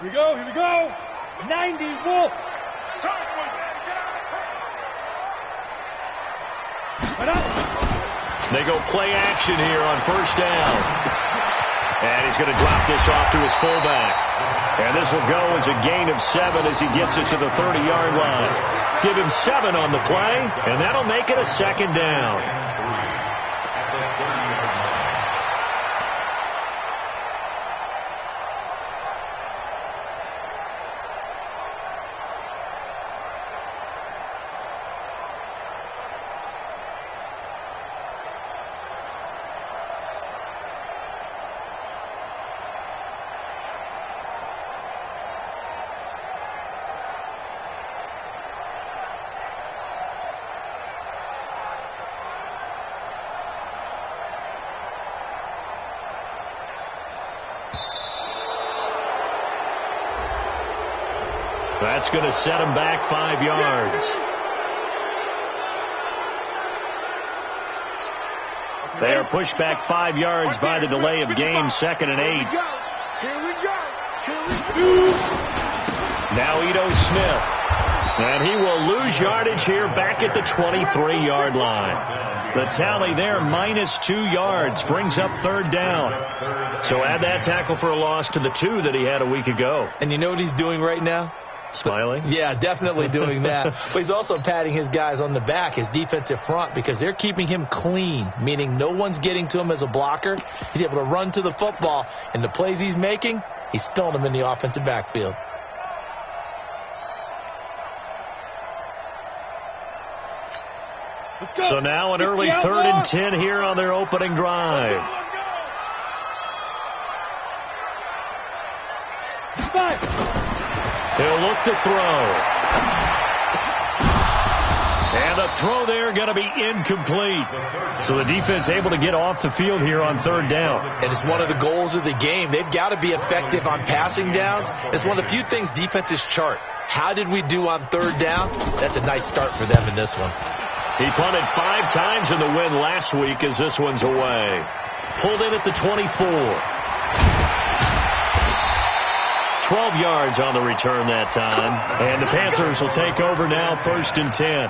Here we go, here we go. 90 Wolf. They go play action here on first down. And he's going to drop this off to his fullback. And this will go as a gain of 7 as he gets it to the 30-yard line. Give him 7 on the play, and that'll make it a second down. That's going to set him back 5 yards. They are pushed back 5 yards by the delay of game, 2nd and 8. Now Ito Smith. And he will lose yardage here back at the 23-yard line. The tally there, -2 yards, brings up 3rd down. So add that tackle for a loss to the 2 that he had a week ago. And you know what he's doing right now? Smiling? Yeah, definitely doing that. But he's also patting his guys on the back, his defensive front, because they're keeping him clean, meaning no one's getting to him as a blocker. He's able to run to the football, and the plays he's making, he's spilling them in the offensive backfield. So now an early 3rd and 10 here on their opening drive. He'll look to throw. And the throw there going to be incomplete. So the defense able to get off the field here on 3rd down. And it's one of the goals of the game. They've got to be effective on passing downs. It's one of the few things defenses chart. How did we do on 3rd down? That's a nice start for them in this one. He punted 5 times in the win last week as this one's away. Pulled in at the 24. 12 yards on the return that time. And the Panthers will take over now, 1st and 10.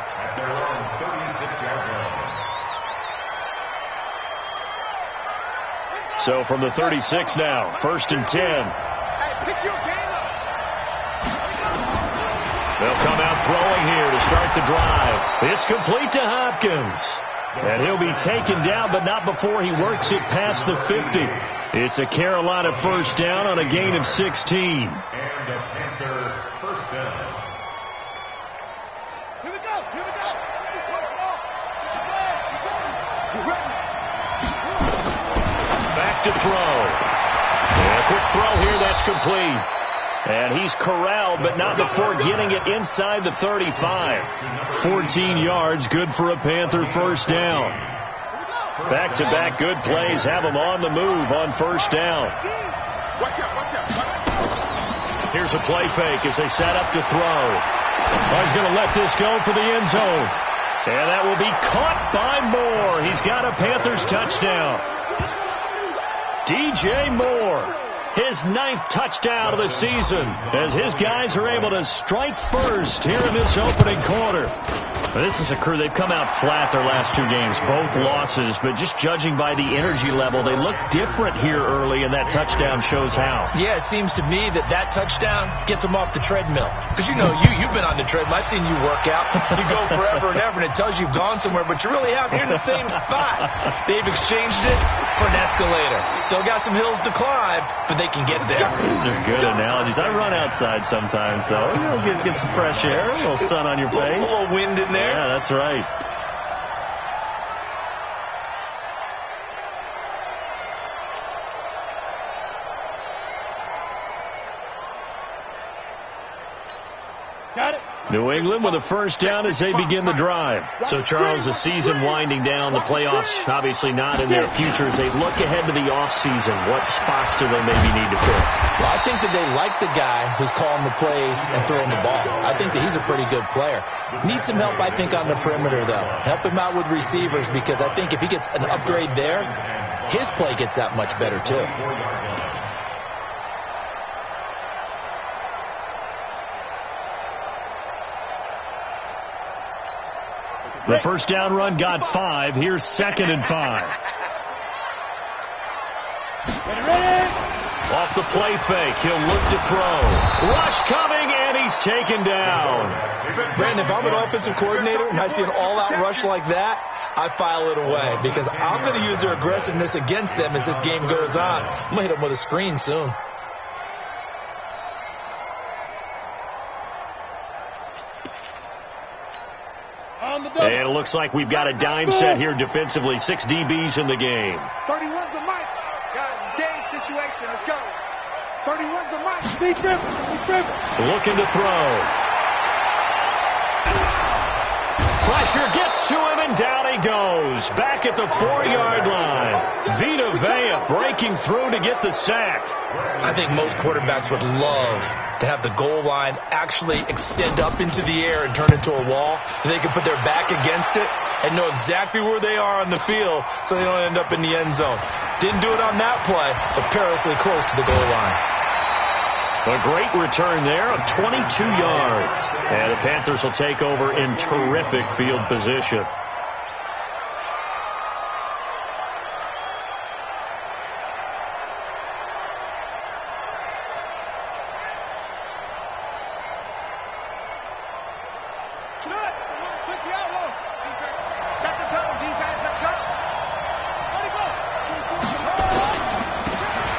So from the 36 now, 1st and 10. They'll come out throwing here to start the drive. It's complete to Hopkins. And he'll be taken down, but not before he works it past the 50. It's a Carolina 1st down on a gain of 16. And a Panther 1st down. Here we go. Here we go. Back to throw. And a quick throw here. That's complete. And he's corralled, but not before getting it inside the 35. 14 yards, good for a Panther 1st down. Back-to-back good plays have him on the move on 1st down. Here's a play fake as they set up to throw. Oh, he's going to let this go for the end zone. And that will be caught by Moore. He's got a Panthers touchdown. DJ Moore, his 9th touchdown of the season, as his guys are able to strike first here in this opening quarter. This is a crew, they've come out flat their last 2 games, both losses, but just judging by the energy level, they look different here early, and that touchdown shows how. Yeah, it seems to me that touchdown gets them off the treadmill. Because, you know, you've been on the treadmill. I've seen you work out. You go forever and ever, and it tells you you've gone somewhere, but you really haven't. You're in the same spot. They've exchanged it for an escalator. Still got some hills to climb, but they can get there. These are good analogies. I run outside sometimes, so you'll get some fresh air, a little sun on your face. A little wind in there. Yeah, that's right. Got it. New England with a 1st down as they begin the drive. So, Charles, the season winding down, the playoffs obviously not in their future. As they look ahead to the offseason, what spots do they maybe need to fill? Well, I think that they like the guy who's calling the plays and throwing the ball. I think that he's a pretty good player. Needs some help, I think, on the perimeter, though. Help him out with receivers, because I think if he gets an upgrade there, his play gets that much better, too. The first down run got 5. Here's 2nd and 5. Ready? Off the play fake, he'll look to throw. Rush coming, and he's taken down. Brandon, if I'm an offensive coordinator and I see an all-out rush like that, I file it away because I'm going to use their aggressiveness against them as this game goes on. I'm going to hit them with a screen soon. And it looks like we've got a dime set here defensively. 6 DBs in the game. 31's the mic. Guys, game situation. Let's go. 31's the mic. Be driven. Looking to throw. Pressure gets to him, and down he goes. Back at the 4-yard line. Vita Vea breaking through to get the sack. I think most quarterbacks would love to have the goal line actually extend up into the air and turn into a wall. They can put their back against it and know exactly where they are on the field so they don't end up in the end zone. Didn't do it on that play, but perilously close to the goal line. A great return there of 22 yards. And the Panthers will take over in terrific field position.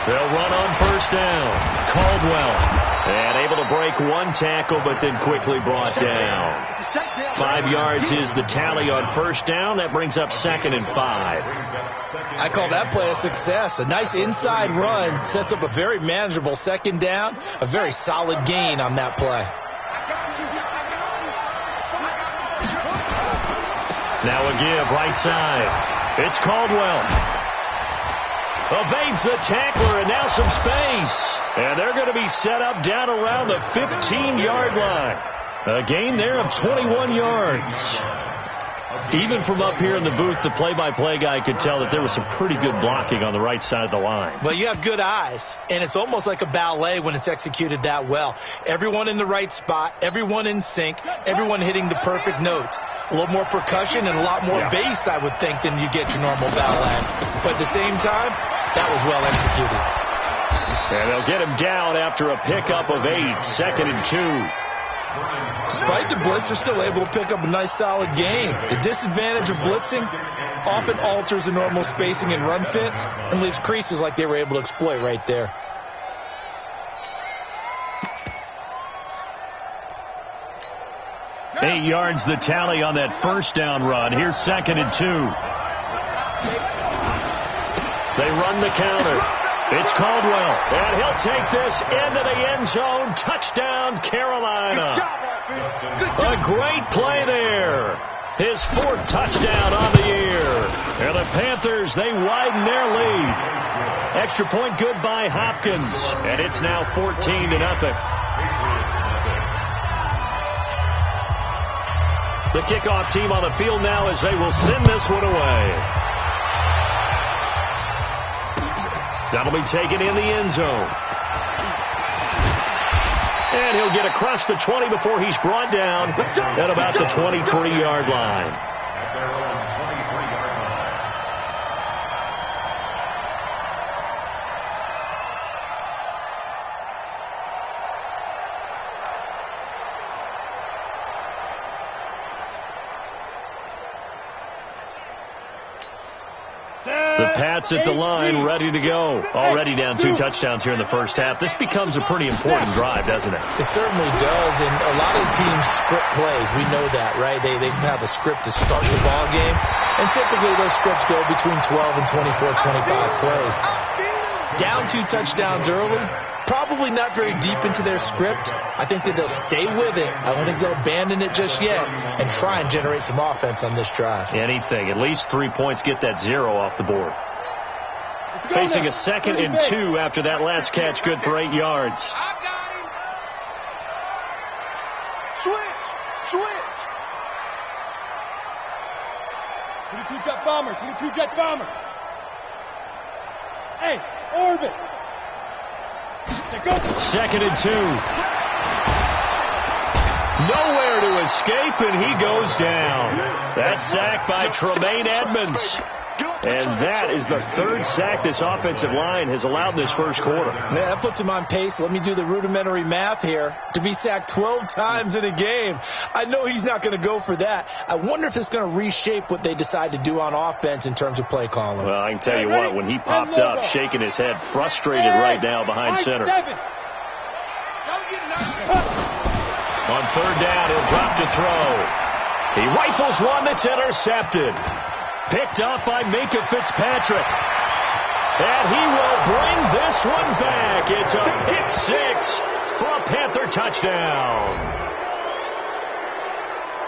They'll run on first down. Caldwell. And able to break one tackle, but then quickly brought down. 5 yards is the tally on first down. That brings up 2nd and 5. I call that play a success. A nice inside run sets up a very manageable 2nd down. A very solid gain on that play. Now a give right side. It's Caldwell. Evades the tackler, and now some space. And they're going to be set up down around the 15-yard line. A gain there of 21 yards. Even from up here in the booth, the play-by-play guy could tell that there was some pretty good blocking on the right side of the line. Well, you have good eyes, and it's almost like a ballet when it's executed that well. Everyone in the right spot, everyone in sync, everyone hitting the perfect notes. A little more percussion and a lot more bass, I would think, than you get your normal ballet. But at the same time, that was well executed. And they'll get him down after a pickup of 8, 2nd and 2. Despite the blitz, they're still able to pick up a nice, solid gain. The disadvantage of blitzing often alters the normal spacing and run fits and leaves creases like they were able to exploit right there. Eight yards the tally on that first down run. Here's 2nd and 2. They run the counter. It's Caldwell, and he'll take this into the end zone. Touchdown, Carolina. A great play there. His 4th touchdown on the year. And the Panthers, they widen their lead. Extra point good by Hopkins, and it's now 14-0. The kickoff team on the field now as they will send this one away. That'll be taken in the end zone. And he'll get across the 20 before he's brought down at about the 23-yard line. The Pats at the line, ready to go. Already down 2 touchdowns here in the first half. This becomes a pretty important drive, doesn't it? It certainly does, and a lot of the teams script plays. We know that, right? They have a script to start the ball game, and typically those scripts go between 12 and 24, 25 plays. Down 2 touchdowns early, probably not very deep into their script. I think that they'll stay with it. I don't think they'll abandon it just yet and try and generate some offense on this drive. Anything. At least 3 points, get that 0 off the board. Facing a 2nd and 2 after that last catch, good for 8 yards. I got him. Switch. 22 jet bomber, 22 jet bomber. Hey, orbit. Go. 2nd and 2. Nowhere to escape, and he goes down. That sack by Tremaine Edmonds. And that is the third sack this offensive line has allowed this first quarter. Yeah, that puts him on pace. Let me do the rudimentary math here. To be sacked 12 times in a game, I know he's not going to go for that. I wonder if it's going to reshape what they decide to do on offense in terms of play calling. Well, I can tell you what, when he popped up, shaking his head, frustrated right now behind center. On third down, he'll drop to throw. He rifles one that's intercepted. Picked off by Minka Fitzpatrick. And he will bring this one back. It's a pick six for a Panther touchdown.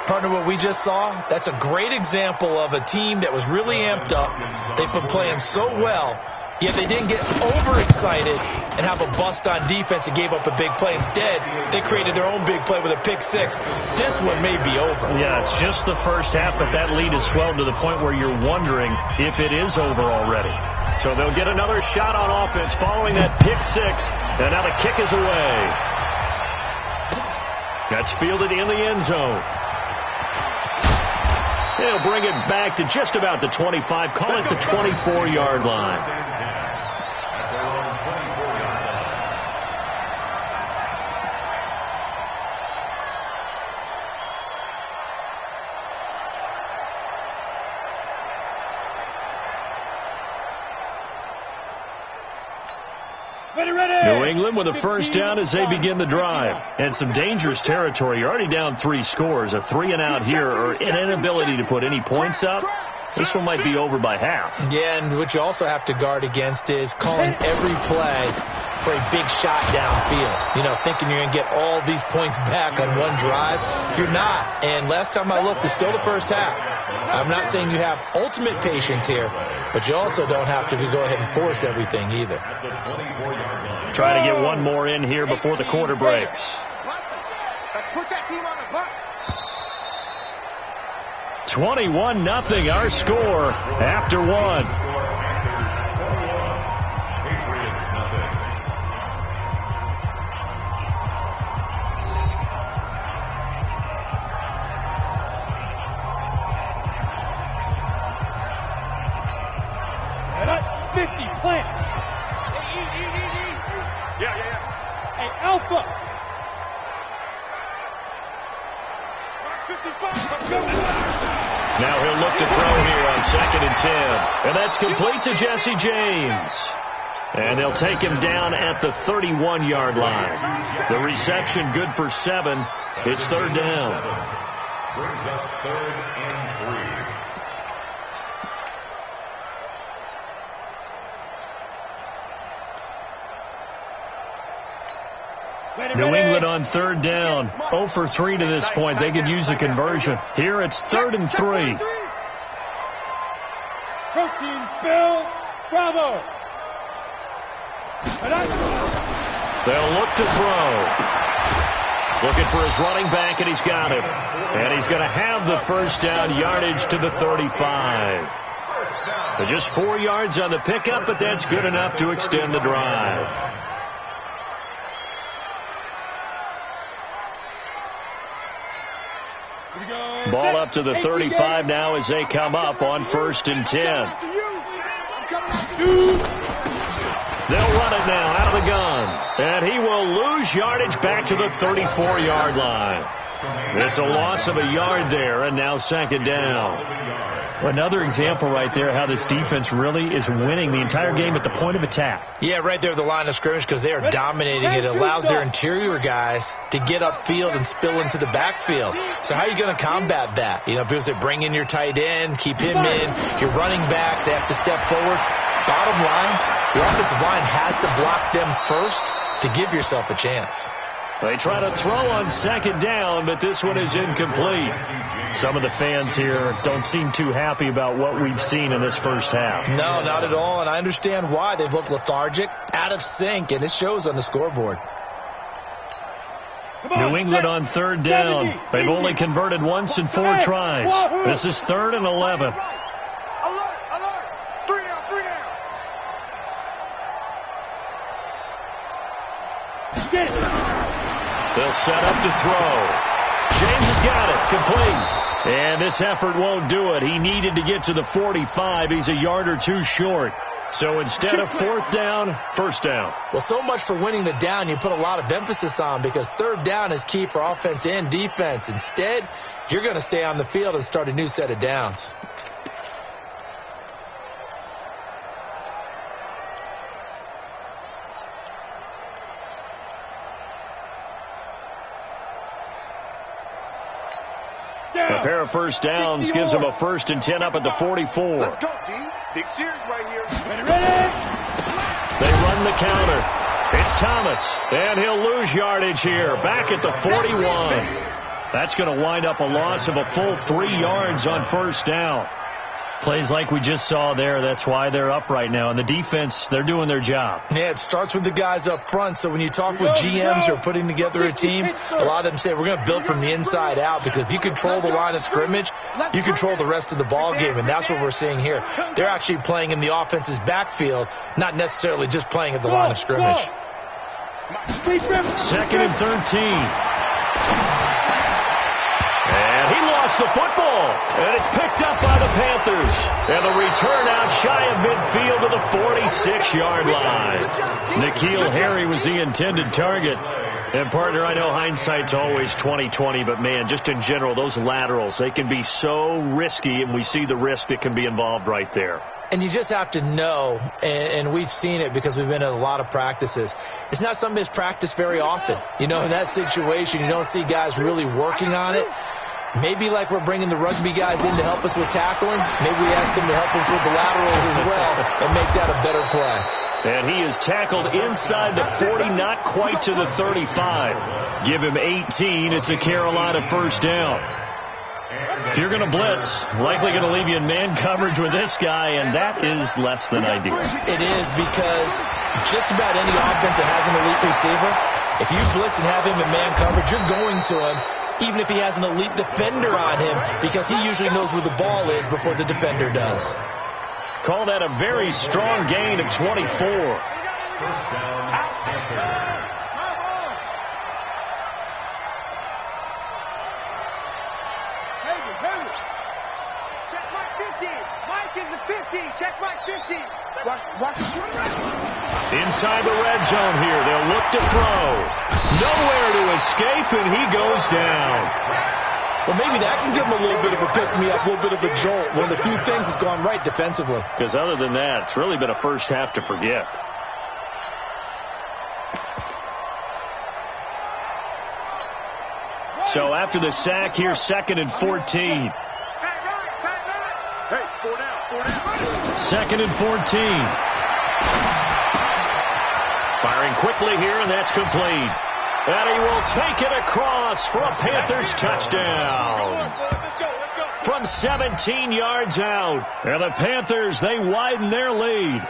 Partner, what we just saw, that's a great example of a team that was really amped up. They've been playing so well, yet they didn't get overexcited and have a bust on defense and gave up a big play. Instead, they created their own big play with a pick six. This one may be over. Yeah, it's just the first half, but that lead has swelled to the point where you're wondering if it is over already. So they'll get another shot on offense following that pick six, and now the kick is away. That's fielded in the end zone. They'll bring it back to just about the 25, call it the 24-yard line. New England with a first down as they begin the drive. And some dangerous territory. You're already down 3 scores. A 3-and-out here or an inability to put any points up. This one might be over by half. Yeah, and what you also have to guard against is calling every play for a big shot downfield. You know, thinking you're going to get all these points back on one drive. You're not. And last time I looked, it's still the first half. I'm not saying you have ultimate patience here, but you also don't have to go ahead and force everything either. Trying to get one more in here before the quarter breaks. Let's put that team on the bus. 21-0 our score after one. And that's 50, plant. Yeah. Hey, Alpha. 55. Now he'll look to throw here on 2nd and 10. And that's complete to Jesse James. And they'll take him down at the 31-yard line. The reception good for 7. It's third down. Brings up 3rd and 3. New England on third down. 0 for 3 to this point. They could use a conversion. Here it's 3rd and 3. Protein spill. Bravo. They'll look to throw. Looking for his running back, and he's got him. And he's going to have the first down, yardage to the 35. But just 4 yards on the pickup, but that's good enough to extend the drive. Ball up to the 35 now as they come up on 1st and 10. They'll run it now out of the gun. And he will lose yardage back to the 34-yard line. It's a loss of a yard there, and now 2nd down. Another example right there how this defense really is winning the entire game at the point of attack. Yeah, right there at the line of scrimmage because they are dominating it. It allows their interior guys to get upfield and spill into the backfield. So how are you going to combat that? You know, because they bring in your tight end, keep him in, your running backs, they have to step forward. Bottom line, your offensive line has to block them first to give yourself a chance. They try to throw on 2nd down, but this one is incomplete. Some of the fans here don't seem too happy about what we've seen in this first half. No, not at all, and I understand why. They've looked lethargic, out of sync, and it shows on the scoreboard. New England on 3rd down. They've only converted once in 4 tries. This is 3rd and 11. Alert. 3 down. Get it. They'll set up to throw. James has got it. Complete. And this effort won't do it. He needed to get to the 45. He's a yard or two short. So instead of fourth down, first down. Well, so much for winning the down you put a lot of emphasis on, because third down is key for offense and defense. Instead, you're going to stay on the field and start a new set of downs. A pair of first downs gives him a 1st and 10 up at the 44. Let's go, D. Big series right here. Ready? They run the counter. It's Thomas, and he'll lose yardage here. Back at the 41. That's going to wind up a loss of a full 3 yards on first down. Plays like we just saw there. That's why they're up right now. And the defense, they're doing their job. Yeah, it starts with the guys up front. So when you talk with GMs who are putting together a team, a lot of them say we're going to build from the inside out, because if you control the line of scrimmage, you control the rest of the ball game. And that's what we're seeing here. They're actually playing in the offense's backfield, not necessarily just playing at the line of scrimmage. 2nd and 13. And he lost the football, and it's picked up by the Panthers. And the return out shy of midfield to the 46-yard line. N'Keal Harry was the intended target. And, partner, I know hindsight's always 20/20, but, man, just in general, those laterals, they can be so risky, and we see the risk that can be involved right there. And you just have to know, and we've seen it because we've been in a lot of practices, it's not something that's practiced very often. You know, in that situation, you don't see guys really working on it. Maybe like we're bringing the rugby guys in to help us with tackling, maybe we ask them to help us with the laterals as well and make that a better play. And he is tackled inside the 40, not quite to the 35. Give him 18. It's a Carolina first down. If you're going to blitz, likely going to leave you in man coverage with this guy, and that is less than ideal. It is, because just about any offense that has an elite receiver, if you blitz and have him in man coverage, you're going to him, even if he has an elite defender on him, because he usually knows where the ball is before the defender does. Call that a very strong gain of 24. First down, Panthers. Check Mike 50. Mike is a 50. Check Mike 50. Watch the Inside the red zone here. They'll look to throw. Nowhere to escape, and he goes down. Well, maybe that can give him a little bit of a pick-me-up, a little bit of a jolt. One of the few things that's gone right defensively. Because other than that, it's really been a first half to forget. So after the sack, here's 2nd and 14. Hey, 4 down. 2nd and 14. Firing quickly here, and that's complete. And he will take it across for a Panthers touchdown. From 17 yards out. And the Panthers, they widen their lead.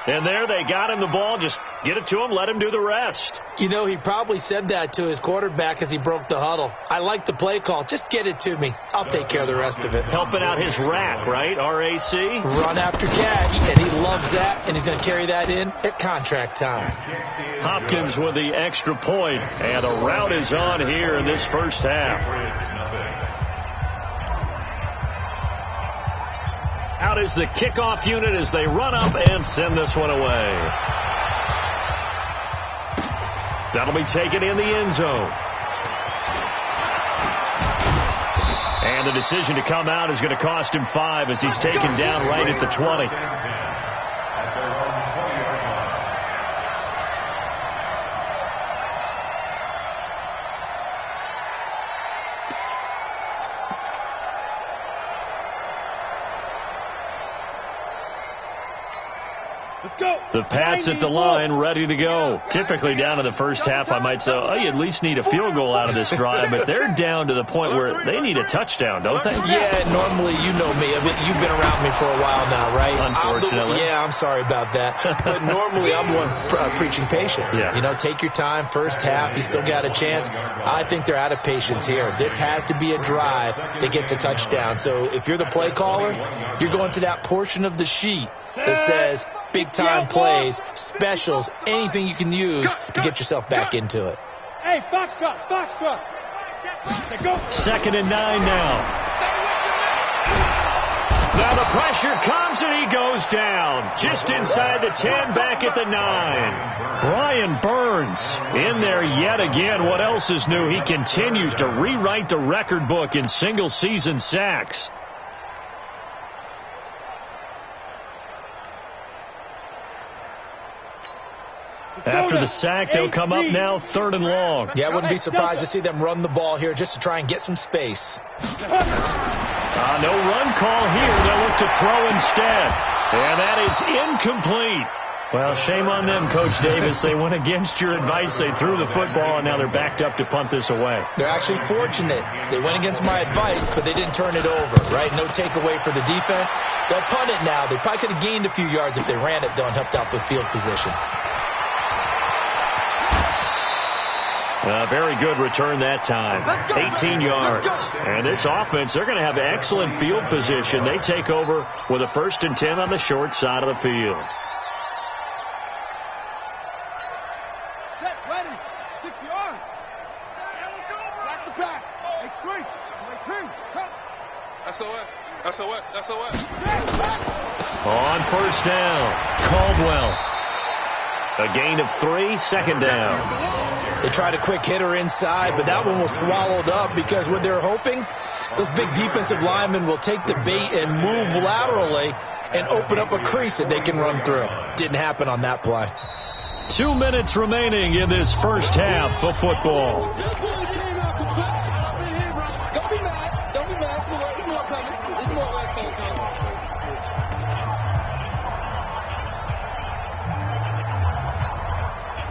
And there they got him the ball. Just get it to him, let him do the rest. You know, he probably said that to his quarterback as he broke the huddle. I like the play call. Just get it to me. I'll take care of the rest of it. Helping out his rack, right? RAC. Run after catch, and he loves that, and he's going to carry that in at contract time. Hopkins with the extra point, and the route is on here in this first half. Out is the kickoff unit as they run up and send this one away. That'll be taken in the end zone. And the decision to come out is going to cost him 5 as he's taken down right at the 20. Let's go. The Pats at the line, ready to go. Typically down in the first half, I might say, oh, you at least need a field goal out of this drive, but they're down to the point where they need a touchdown, don't they? Yeah, normally, you know me. I mean, you've been around me for a while now, right? Unfortunately. I'm sorry about that. But normally, I'm the one preaching patience. Yeah. You know, take your time. First half, you still got a chance. I think they're out of patience here. This has to be a drive that gets a touchdown. So if you're the play caller, you're going to that portion of the sheet that says big-time plays, specials, anything you can use to get yourself back into it. Hey, Foxtrot. 2nd and 9 now. Now the pressure comes and he goes down. Just inside the 10, back at the 9. Brian Burns in there yet again. What else is new? He continues to rewrite the record book in single-season sacks. After the sack, they'll come up now 3rd and long. Yeah, I wouldn't be surprised to see them run the ball here just to try and get some space. No run call here. They'll look to throw instead. And that is incomplete. Well, shame on them, Coach Davis. They went against your advice. They threw the football, and now they're backed up to punt this away. They're actually fortunate. They went against my advice, but they didn't turn it over, right? No takeaway for the defense. They'll punt it now. They probably could have gained a few yards if they ran it, though, and helped out with field position. Very good return that time. 18 yards. And this offense, they're going to have excellent field position. They take over with a 1st and 10 on the short side of the field. Check, ready. 6 yards. That's the pass. H3. SOS. On 1st down, Caldwell. A gain of 3, 2nd down. They tried a quick hitter inside, but that one was swallowed up because what they're hoping, those big defensive linemen will take the bait and move laterally and open up a crease that they can run through. Didn't happen on that play. 2 minutes remaining in this first half of football. Don't be mad. There's more coming. There's more coming.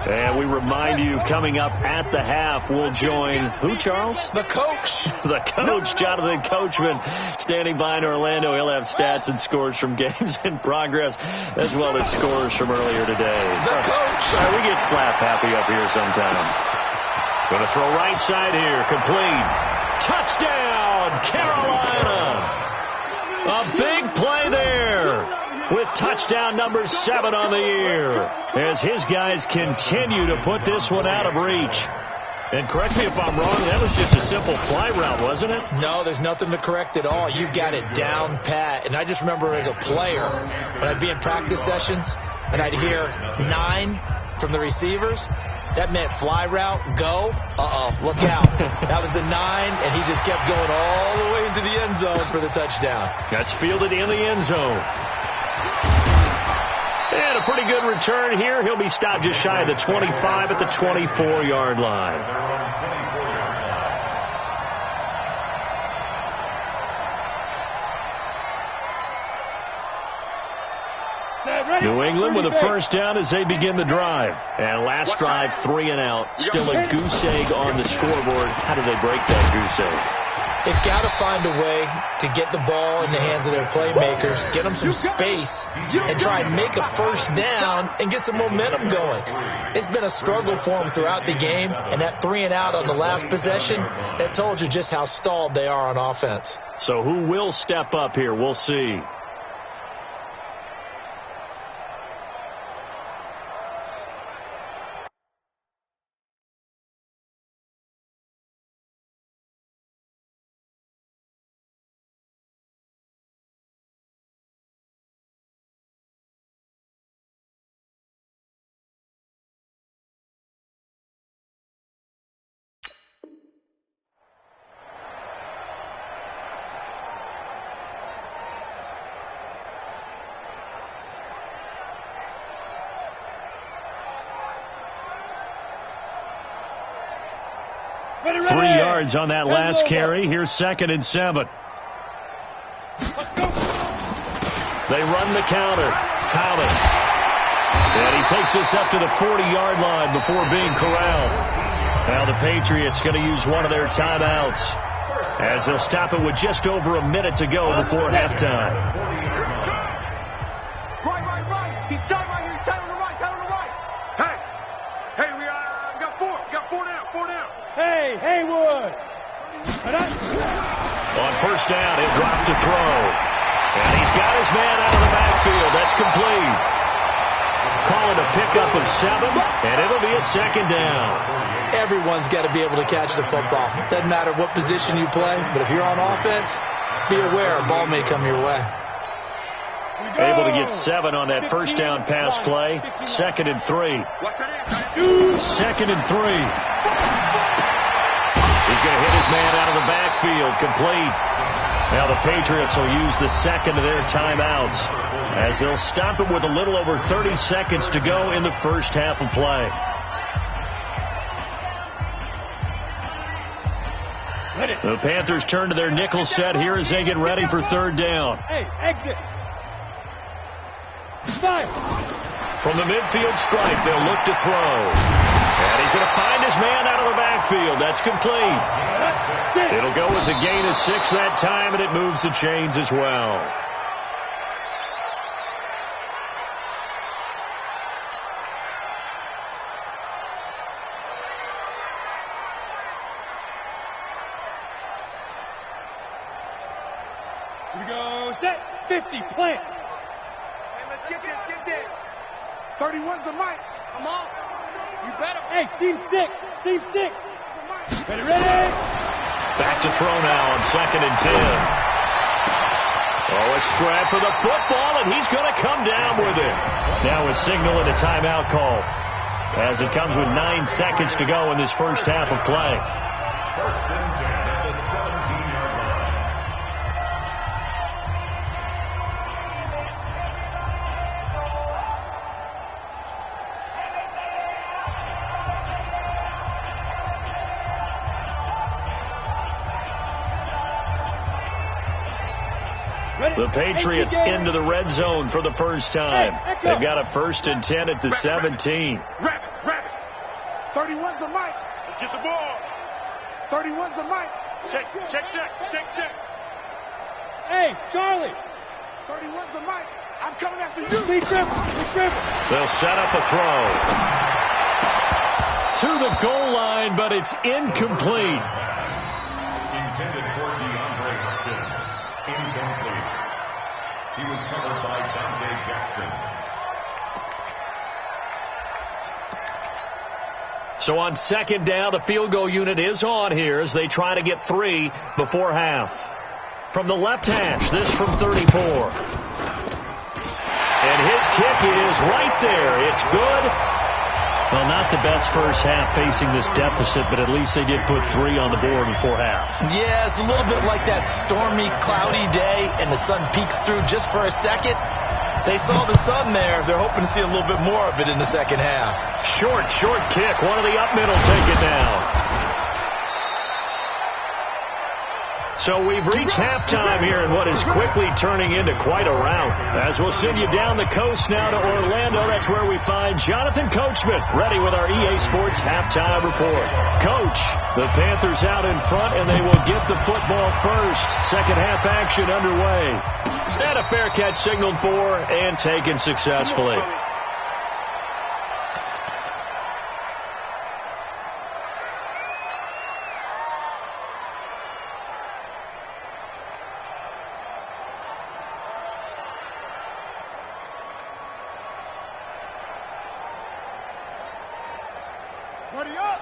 And we remind you, coming up at the half, we'll join who, Charles? The coach. The coach, Jonathan Coachman, standing by in Orlando. He'll have stats and scores from games in progress, as well as scores from earlier today. The coach. We get slap happy up here sometimes. Going to throw right side here, complete. Touchdown, Carolina. A big play there, with touchdown number 7 on the year, as his guys continue to put this one out of reach. And correct me if I'm wrong, that was just a simple fly route, wasn't it? No, there's nothing to correct at all. You've got it down pat. And I just remember as a player, when I'd be in practice sessions, and I'd hear 9 from the receivers, that meant fly route, go, look out. That was the 9, and he just kept going all the way into the end zone for the touchdown. That's fielded in the end zone. And a pretty good return here. He'll be stopped just shy of the 25 at the 24-yard line. New England with a 1st down as they begin the drive. And last drive, 3 and out. Still a goose egg on the scoreboard. How do they break that goose egg? They've got to find a way to get the ball in the hands of their playmakers, get them some space, and try and make a 1st down and get some momentum going. It's been a struggle for them throughout the game, and that 3 and out on the last possession, that told you just how stalled they are on offense. So who will step up here? We'll see. Ready. 3 yards on that last carry. Here's 2nd and 7. They run the counter. Thomas. And he takes us up to the 40-yard line before being corralled. Now the Patriots going to use one of their timeouts, as they'll stop it with just over a minute to go before halftime. Right. He's tight right here. He's tight on the right. Hey, we got 4. We got 4 down. Hey, Haywood. On 1st down, he'll drop to throw. And he's got his man out of the backfield. That's complete. Calling a pickup of 7, and it'll be a second down. Everyone's got to be able to catch the football. Doesn't matter what position you play, but if you're on offense, be aware a ball may come your way. Able to get 7 on that first down pass play. 2nd and 3. 2nd and 3. He's going to hit his man out of the backfield. Complete. Now the Patriots will use the second of their timeouts as they'll stop it with a little over 30 seconds to go in the first half of play. The Panthers turn to their nickel set here as they get ready for 3rd down. Hey, exit. Fire. From the midfield stripe, they'll look to throw. And he's going to find his man out of the backfield. That's complete. It'll go as a gain of 6 that time, and it moves the chains as well. Here we go. Set. 50. Plant. Hey, let's get this. 31's the mic. Come on. You better. Hey, seam 6. Seam 6. Ready. Back to throw now on 2nd and 10. Oh, a scrap for the football, and he's going to come down with it. Now a signal and a timeout call as it comes with 9 seconds to go in this first half of play. 1st and 10 at the 17-yard line. The Patriots into the red zone for the first time. They've got a 1st and 10 at the 17. Rabbit. 31's the mic. Let's get the ball. 31's the mic. Check. Hey, Charlie. 31's the mic. I'm coming after you. Lee Griffin. They'll set up a throw. To the goal line, but it's incomplete. Intended for DeAndre Hopkins. Incomplete. He was covered by Dante Jackson. So on 2nd down, the field goal unit is on here as they try to get 3 before half. From the left hash, this from 34. And his kick is right there. It's good. Well, not the best first half facing this deficit, but at least they did put 3 on the board before half. Yeah, it's a little bit like that stormy, cloudy day, and the sun peeks through just for a second. They saw the sun there. They're hoping to see a little bit more of it in the second half. Short kick. One of the up middle take it down. So we've reached halftime here in what is quickly turning into quite a rout. As we'll send you down the coast now to Orlando, that's where we find Jonathan Coachman, ready with our EA Sports halftime report. Coach, the Panthers out in front, and they will get the football first. Second half action underway. And a fair catch signaled for and taken successfully.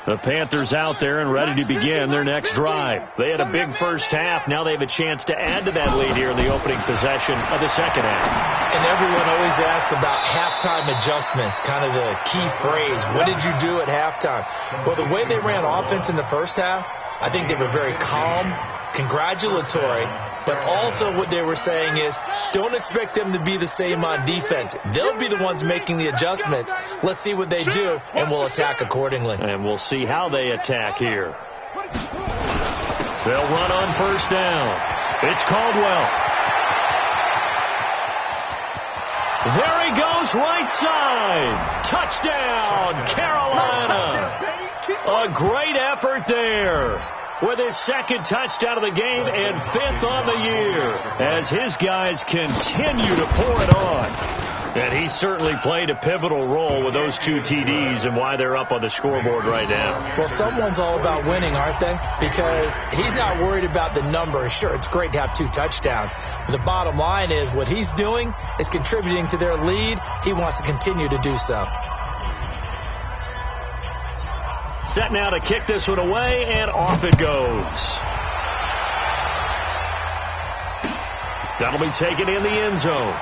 The Panthers out there and ready to begin their next drive. They had a big first half. Now they have a chance to add to that lead here in the opening possession of the second half. And everyone always asks about halftime adjustments, kind of the key phrase. What did you do at halftime? Well, the way they ran offense in the first half, I think they were very calm, congratulatory, but also what they were saying is don't expect them to be the same on defense. They'll be the ones making the adjustments. Let's see what they do, and we'll attack accordingly. And we'll see how they attack here. They'll run on first down. It's Caldwell. There he goes, right side. Touchdown, Carolina. A great effort there, with his second touchdown of the game and 5th on the year, as his guys continue to pour it on. And he certainly played a pivotal role with those 2 TDs and why they're up on the scoreboard right now. Well, someone's all about winning, aren't they? Because he's not worried about the number. Sure, it's great to have 2 touchdowns. But the bottom line is what he's doing is contributing to their lead. He wants to continue to do so. Set now to kick this one away, and off it goes. That'll be taken in the end zone.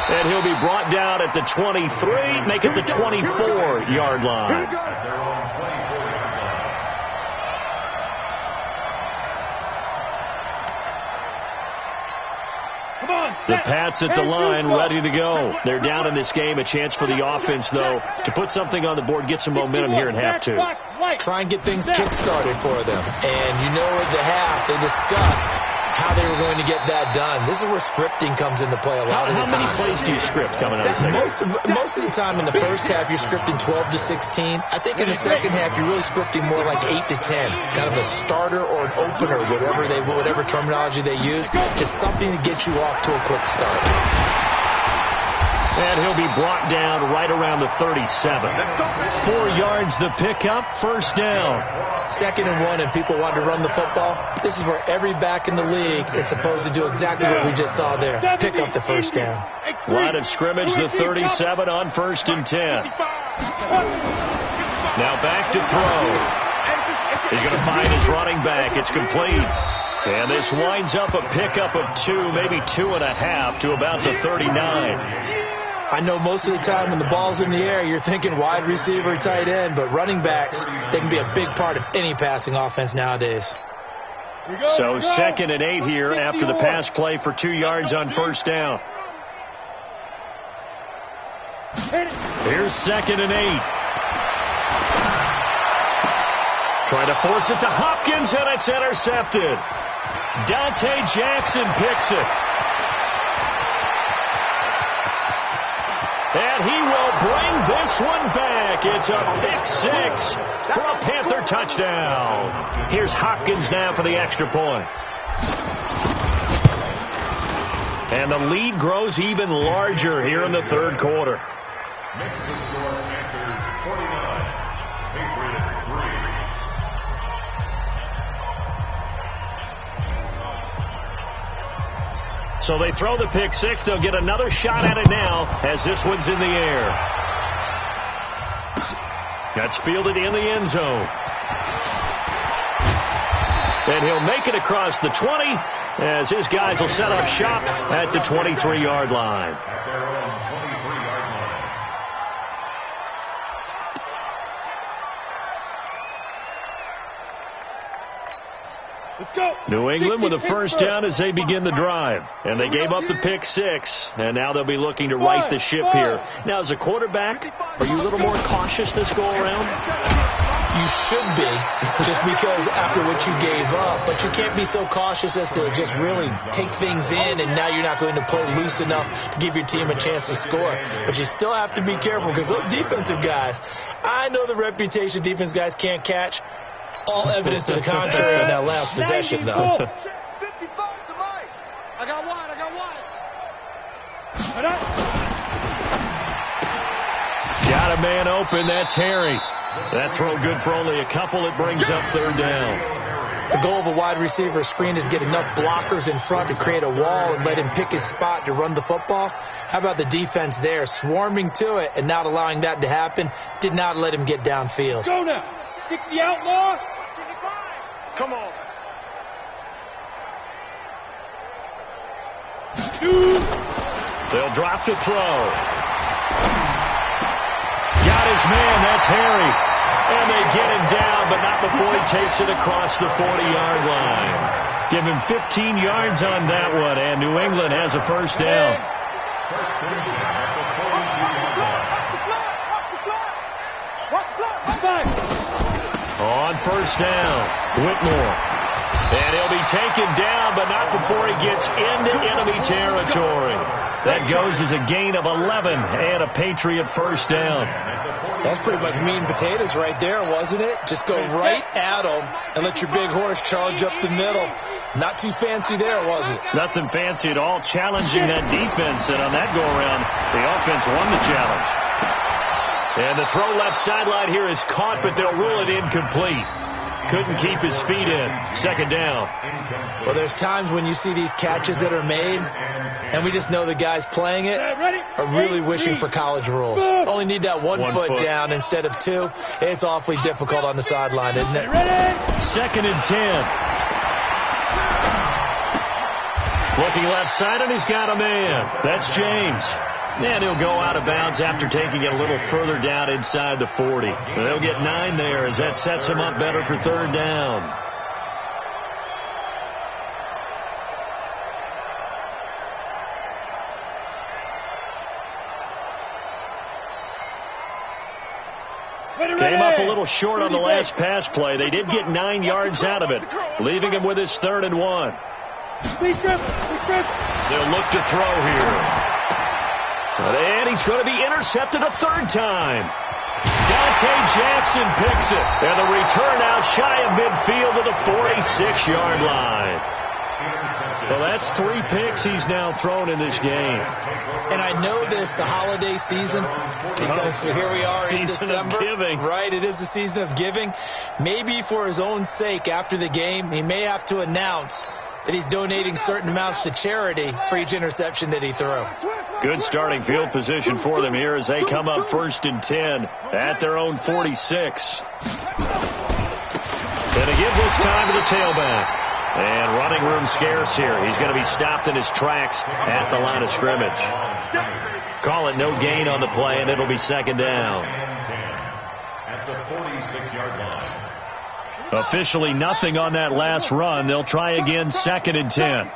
And he'll be brought down at the 23, make it the 24-yard line. The Pats at the line, ready to go. They're down in this game. A chance for the offense, though, to put something on the board, get some momentum here in half 2. Try and get things kick-started for them. And you know at the half, they discussed how they were going to get that done. This is where scripting comes into play a lot of the time. How many plays do you script coming out of the second? Most of the time in the first half, you're scripting 12 to 16. I think in the second half, you're really scripting more like 8 to 10. Kind of a starter or an opener, whatever terminology they use. Just something to get you off to a quick start. And he'll be brought down right around the 37. 4 yards the pickup, first down. 2nd and 1, and people want to run the football. This is where every back in the league is supposed to do exactly what we just saw there. Pick up the first down. Line of scrimmage, the 37 on 1st and 10. Now back to throw. He's going to find his running back. It's complete. And this winds up a pickup of 2, maybe 2.5 to about the 39. I know most of the time when the ball's in the air, you're thinking wide receiver, tight end, but running backs, they can be a big part of any passing offense nowadays. So 2nd and 8 here after the pass play for 2 yards on first down. Here's 2nd and 8. Trying to force it to Hopkins, and it's intercepted. Dante Jackson picks it. And he will bring this one back. It's a pick-6 for a Panther touchdown. Here's Hopkins now for the extra point. And the lead grows even larger here in the 3rd quarter. Makes the score Panthers 49, Patriots 3. So they throw the pick-6. They'll get another shot at it now as this one's in the air. That's fielded in the end zone. And he'll make it across the 20 as his guys will set up shop at the 23-yard line. At their own 23-yard line. Let's go. New England with a first down as they begin the drive. And they gave up the pick-6, and now they'll be looking to right the ship here. Now, as a quarterback, are you a little more cautious this go-around? You should be, just because after what you gave up. But you can't be so cautious as to just really take things in, and now you're not going to play loose enough to give your team a chance to score. But you still have to be careful because those defensive guys, I know the reputation defense guys can't catch. All evidence to the contrary on that last possession, though. 55 to Mike. I got wide. Got a man open. That's Harry. That throw good for only a couple. It brings up 3rd down. The goal of a wide receiver screen is to get enough blockers in front to create a wall and let him pick his spot to run the football. How about the defense there, swarming to it and not allowing that to happen? Did not let him get downfield. Go now. 60 outlaw. Come on. 2. They'll drop to throw. Got his man. That's Harry. And they get him down, but not before he takes it across the 40-yard line. Give him 15 yards on that one, and New England has a first down. First and 10 at the 42-yard line. Back. On first down, Whitmore. And he'll be taken down, but not before he gets into enemy territory. That goes as a gain of 11 and a Patriot first down. That's pretty much meat and potatoes right there, wasn't it? Just go right at them and let your big horse charge up the middle. Not too fancy there, was it? Nothing fancy at all. Challenging that defense, and on that go-around, the offense won the challenge. And the throw left sideline here is caught, but they'll rule it incomplete. Couldn't keep his feet in. Second down. Well, there's times when you see these catches that are made, and we just know the guys playing it are really wishing for college rules. Only need that one foot down instead of two. It's awfully difficult on the sideline, isn't it? Second and 10. Looking left side, and he's got a man. That's James. And he'll go out of bounds after taking it a little further down inside the 40. They'll get 9 there as that sets him up better for third down. Came up a little short on the last pass play. They did get 9 yards out of it, leaving him with his 3rd and 1. They'll look to throw here. And he's going to be intercepted a 3rd time. Dante Jackson picks it. And the return out shy of midfield to the 46-yard line. Well, that's 3 picks he's now thrown in this game. And I know this, the holiday season, because here we are in December. Giving. Right, it is the season of giving. Maybe for his own sake after the game, he may have to announce that he's donating certain amounts to charity for each interception that he threw. Good starting field position for them here as they come up 1st and 10 at their own 46. And to give this time to the tailback. And running room scarce here. He's going to be stopped in his tracks at the line of scrimmage. Call it no gain on the play, and it'll be 2nd down. At the 46-yard line. Officially nothing on that last run. They'll try again 2nd and 10.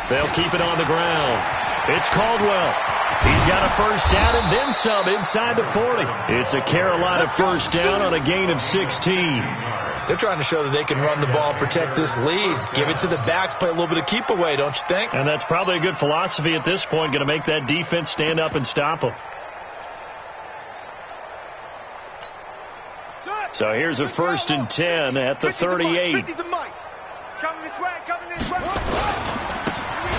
They'll keep it on the ground. It's Caldwell. He's got a first down and then some inside the 40. It's a Carolina first down on a gain of 16. They're trying to show that they can run the ball, protect this lead, give it to the backs, play a little bit of keep away, don't you think? And that's probably a good philosophy at this point, going to make that defense stand up and stop them. So here's a 1st and 10 at the 38.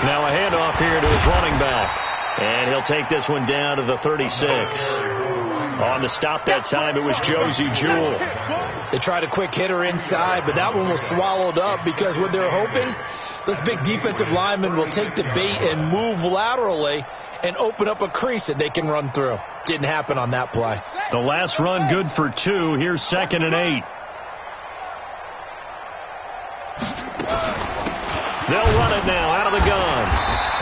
Now a handoff here to his running back. And he'll take this one down to the 36. On the stop that time, it was Josie Jewell. They tried a quick hitter inside, but that one was swallowed up because what they're hoping, this big defensive lineman will take the bait and move laterally and open up a crease that they can run through. Didn't happen on that play. The last run good for 2. Here's 2nd and 8. They'll run it now out of the gun.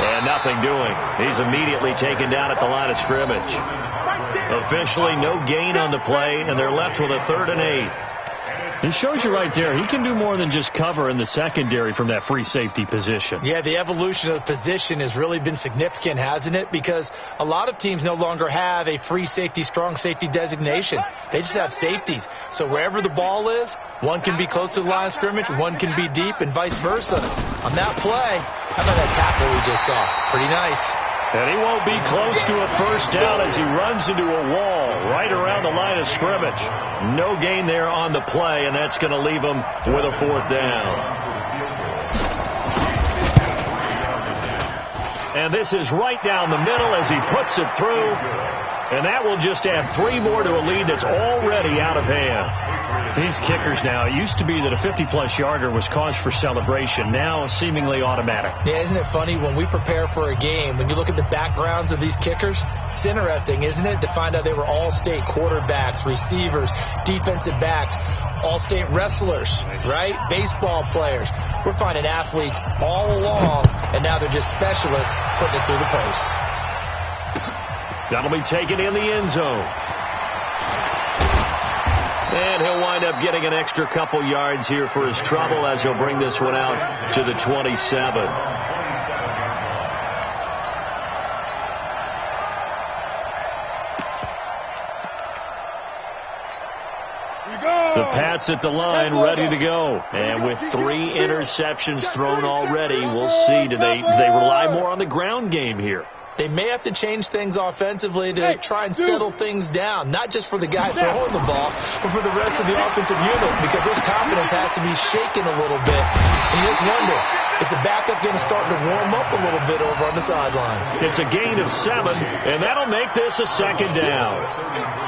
And nothing doing. He's immediately taken down at the line of scrimmage. Officially no gain on the play, and they're left with a 3rd and 8. It shows you right there, he can do more than just cover in the secondary from that free safety position. Yeah, the evolution of the position has really been significant, hasn't it? Because a lot of teams no longer have a free safety, strong safety designation. They just have safeties. So wherever the ball is, one can be close to the line of scrimmage, one can be deep, and vice versa. On that play, how about that tackle we just saw? Pretty nice. And he won't be close to a first down as he runs into a wall right around the line of scrimmage. No gain there on the play, and that's going to leave him with a 4th down. And this is right down the middle as he puts it through. And that will just add 3 more to a lead that's already out of hand. These kickers now, it used to be that a 50-plus yarder was cause for celebration. Now seemingly automatic. Yeah, isn't it funny when we prepare for a game, when you look at the backgrounds of these kickers, it's interesting, isn't it, to find out they were all-state quarterbacks, receivers, defensive backs, all-state wrestlers, right? Baseball players. We're finding athletes all along, and now they're just specialists putting it through the posts. That'll be taken in the end zone. And he'll wind up getting an extra couple yards here for his trouble as he'll bring this one out to the 27. The Pats at the line, ready to go. And with 3 interceptions thrown already, we'll see. Do they rely more on the ground game here? They may have to change things offensively to try and settle things down, not just for the guy throwing the ball, but for the rest of the offensive unit, because their confidence has to be shaken a little bit. And you just wonder, is the backup going to start to warm up a little bit over on the sideline? It's a gain of 7, and that'll make this a 2nd down.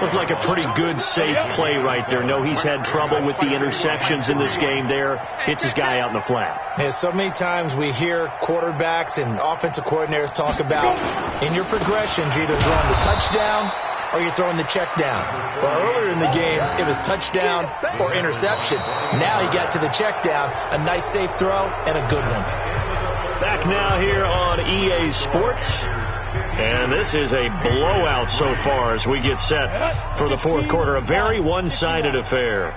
Looked like a pretty good, safe play right there. No, he's had trouble with the interceptions in this game there. Hits his guy out in the flat. Yeah, so many times we hear quarterbacks and offensive coordinators talk about in your progressions, you're either throwing the touchdown or you're throwing the check down. Well, earlier in the game, it was touchdown or interception. Now he got to the check down, a nice safe throw, and a good one. Back now here on EA Sports. And this is a blowout so far as we get set for the 4th quarter. A very one-sided affair.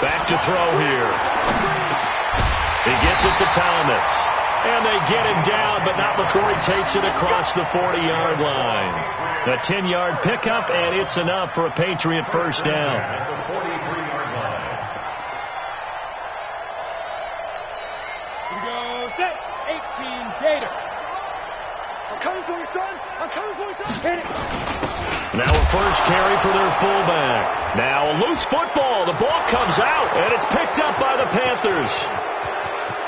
Back to throw here. He gets it to Thomas. And they get him down, but not before he takes it across the 40-yard line. A 10-yard pickup, and it's enough for a Patriot first down. Here we go, set, 18, Gator. I'm coming for you, son. I'm coming for you, son. Hit it. Now a first carry for their fullback. Now a loose football. The ball comes out, and it's picked up by the Panthers.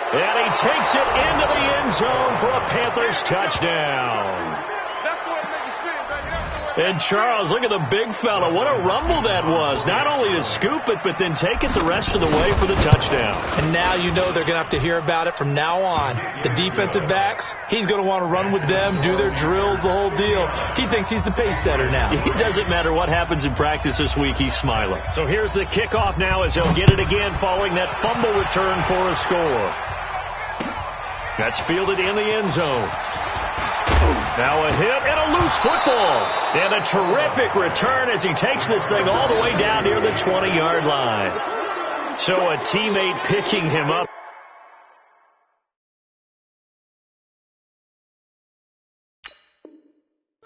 And he takes it into the end zone for a Panthers touchdown. And Charles, look at the big fella. What a rumble that was. Not only to scoop it, but then take it the rest of the way for the touchdown. And now you know they're going to have to hear about it from now on. The defensive backs, he's going to want to run with them, do their drills, the whole deal. He thinks he's the pace setter now. It doesn't matter what happens in practice this week, he's smiling. So here's the kickoff now as they'll get it again following that fumble return for a score. That's fielded in the end zone. Now a hit and a loose football. And a terrific return as he takes this thing all the way down near the 20-yard line. So a teammate picking him up.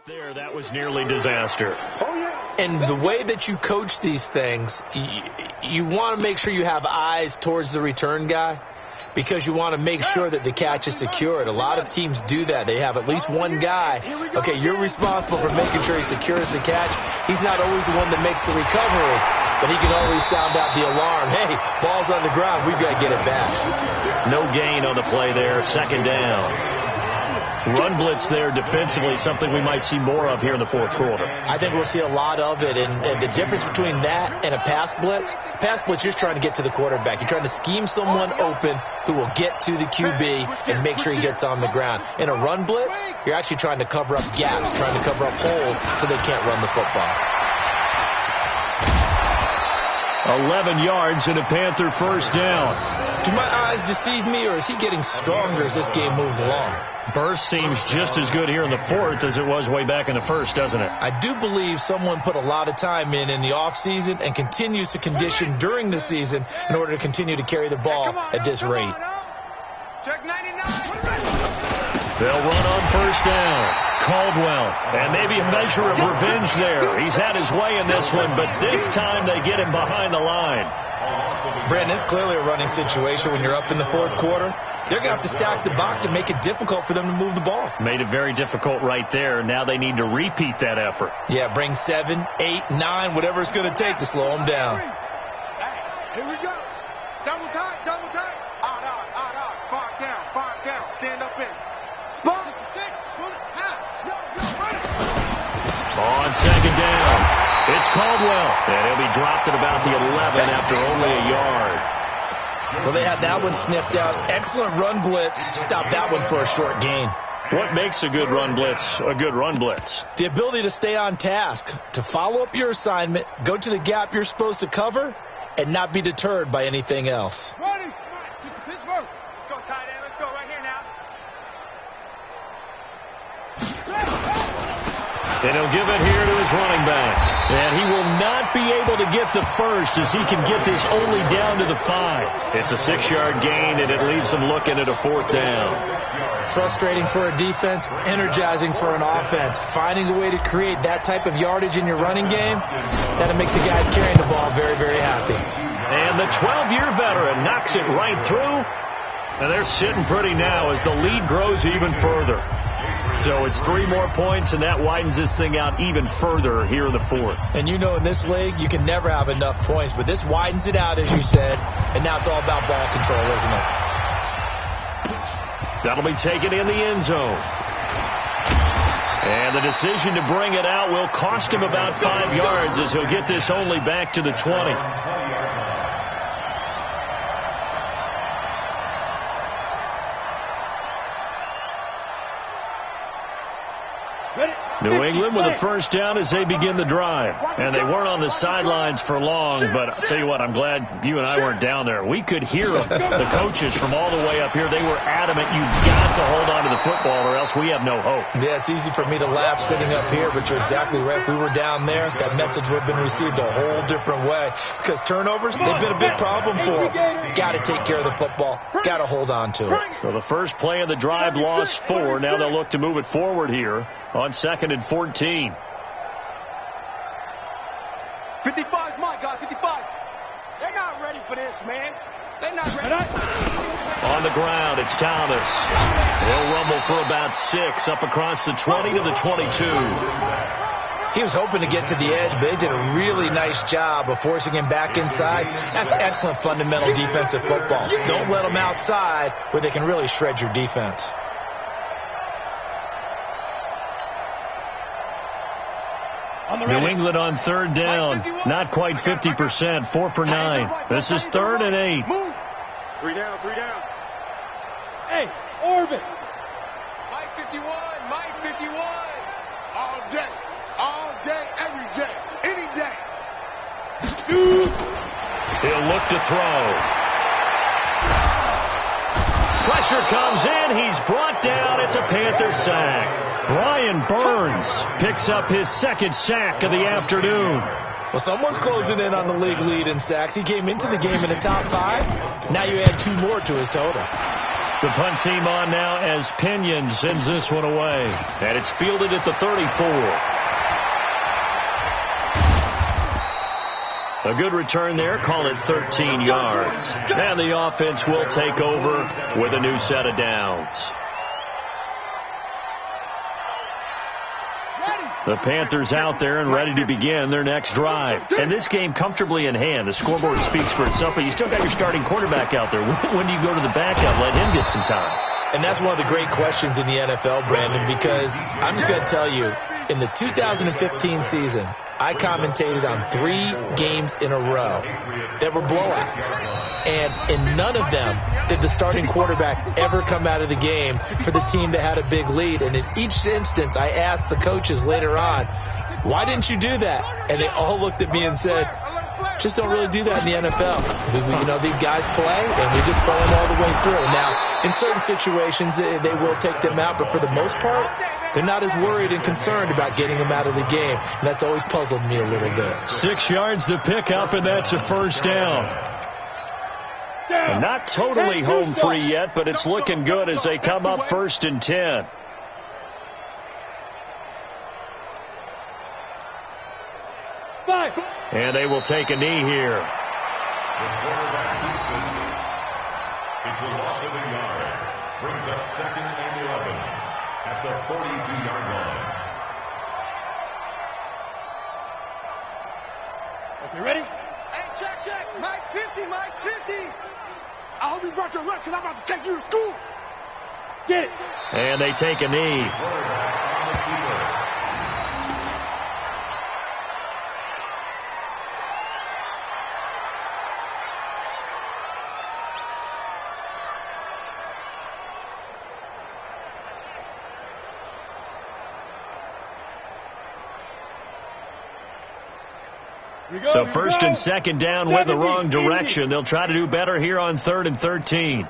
There, that was nearly disaster. And the way that you coach these things, you want to make sure you have eyes towards the return guy, because you want to make sure that the catch is secured. A lot of teams do that. They have at least one guy. Okay, you're responsible for making sure he secures the catch. He's not always the one that makes the recovery, but he can always sound out the alarm. Hey, ball's on the ground. We've got to get it back. No gain on the play there. 2nd down. Run blitz there defensively, something we might see more of here in the 4th quarter. I think we'll see a lot of it, and the difference between that and a pass blitz, you're trying to get to the quarterback. You're trying to scheme someone open who will get to the QB and make sure he gets on the ground. In a run blitz, you're actually trying to cover up gaps, trying to cover up holes so they can't run the football. 11 yards and a Panther first down. Do my eyes deceive me, or is he getting stronger as this game moves along? Burst seems just as good here in the 4th as it was way back in the 1st, doesn't it? I do believe someone put a lot of time in the offseason and continues to condition during the season in order to continue to carry the ball at this rate. Check 99. They'll run on first down. Caldwell. And maybe a measure of revenge there. He's had his way in this one, but this time they get him behind the line. Brandon, it's clearly a running situation when you're up in the 4th quarter. They're going to have to stack the box and make it difficult for them to move the ball. Made it very difficult right there. Now they need to repeat that effort. Yeah, bring 7, 8, 9, whatever it's going to take to slow them down. Here we go. Double time, double time. Odd. 5 down. Stand up in. Spot. 6. Pull it. On 2nd down. It's Caldwell. And he'll be dropped at about the 11 after only a yard. Well, they had that one sniffed out. Excellent run blitz. Stopped that one for a short gain. What makes a good run blitz a good run blitz? The ability to stay on task, to follow up your assignment, go to the gap you're supposed to cover, and not be deterred by anything else. Ready? Come on. Pittsburgh. Let's go tight end. Let's go right here now. And he'll give it here to his running back. And he will not be able to get the first as he can get this only down to the 5. It's a 6-yard gain, and it leaves them looking at a 4th down. Frustrating for a defense, energizing for an offense. Finding a way to create that type of yardage in your running game, that'll make the guys carrying the ball very, very happy. And the 12-year veteran knocks it right through. And they're sitting pretty now as the lead grows even further. So it's 3 more points, and that widens this thing out even further here in the 4th. And you know in this league, you can never have enough points, but this widens it out, as you said, and now it's all about ball control, isn't it? That'll be taken in the end zone. And the decision to bring it out will cost him about 5 yards as he'll get this only back to the 20. New England with a first down as they begin the drive. And they weren't on the sidelines for long, but I'll tell you what, I'm glad you and I weren't down there. We could hear the coaches from all the way up here. They were adamant, you've got to hold on to the football or else we have no hope. Yeah, it's easy for me to laugh sitting up here, but you're exactly right. If we were down there, that message would have been received a whole different way. Because turnovers, they've been a big problem for them. Got to take care of the football. Got to hold on to it. So the first play of the drive lost 4. Now they'll look to move it forward here on 2nd and 14. 55 is my guy, 55. They're not ready for this, man. They're not ready. On the ground, it's Thomas. He'll rumble for about 6 up across the 20 to the 22. He was hoping to get to the edge, but they did a really nice job of forcing him back inside. That's excellent fundamental defensive football. Don't let them outside where they can really shred your defense. New England on 3rd down. Not quite 50%. 4 for 9. This is 3rd and 8. Move. 3 down, 3 down. Hey, Orbit. Mike 51, Mike 51. All day, every day, any day. He'll look to throw. Pressure comes in. He's brought down. It's a Panther sack. Brian Burns picks up his 2nd sack of the afternoon. Well, someone's closing in on the league lead in sacks. He came into the game in the top 5. Now you add 2 more to his total. The punt team on now as Pinion sends this one away. And it's fielded at the 34. A good return there. Call it 13 yards. And the offense will take over with a new set of downs. The Panthers out there and ready to begin their next drive. And this game comfortably in hand. The scoreboard speaks for itself, but you still got your starting quarterback out there. When do you go to the backup? Let him get some time. And that's one of the great questions in the NFL, Brandon, because I'm just going to tell you, in the 2015 season, I commentated on 3 games in a row that were blowouts. And in none of them did the starting quarterback ever come out of the game for the team that had a big lead. And in each instance, I asked the coaches later on, why didn't you do that? And they all looked at me and said, just don't really do that in the NFL. You know, these guys play, and we just play them all the way through. Now, in certain situations, they will take them out, but for the most part, they're not as worried and concerned about getting them out of the game. And that's always puzzled me a little bit. 6 yards the pickup, and that's a first down. And not totally home free yet, but it's looking good as they come up 1st and 10. And they will take a knee here. It's a loss of a yard. Brings up 2nd and 11 at the 42-yard line. Okay, ready? Hey, check. Mike 50, Mike 50. I hope you brought your lunch because I'm about to take you to school. Get it. And they take a knee. So 1st and 2nd down went the wrong direction. They'll try to do better here on 3rd and 13.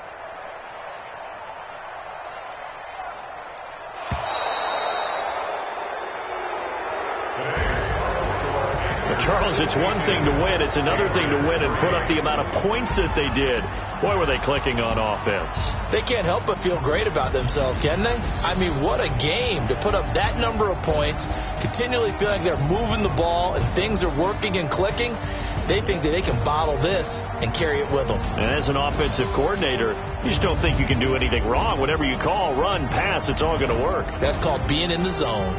Charles, it's one thing to win. It's another thing to win and put up the amount of points that they did. Boy, were they clicking on offense. They can't help but feel great about themselves, can they? I mean, what a game to put up that number of points, continually feel like they're moving the ball and things are working and clicking. They think that they can bottle this and carry it with them. And as an offensive coordinator, you just don't think you can do anything wrong. Whatever you call, run, pass, it's all going to work. That's called being in the zone.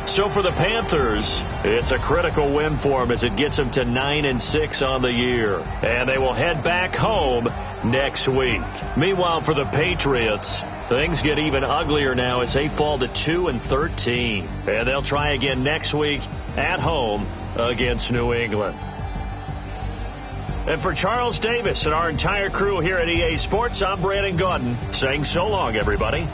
So for the Panthers, it's a critical win for them as it gets them to 9-6 on the year. And they will head back home next week. Meanwhile, for the Patriots, things get even uglier now as they fall to 2-13. And they'll try again next week at home against New England. And for Charles Davis and our entire crew here at EA Sports, I'm Brandon Gaudin saying so long, everybody.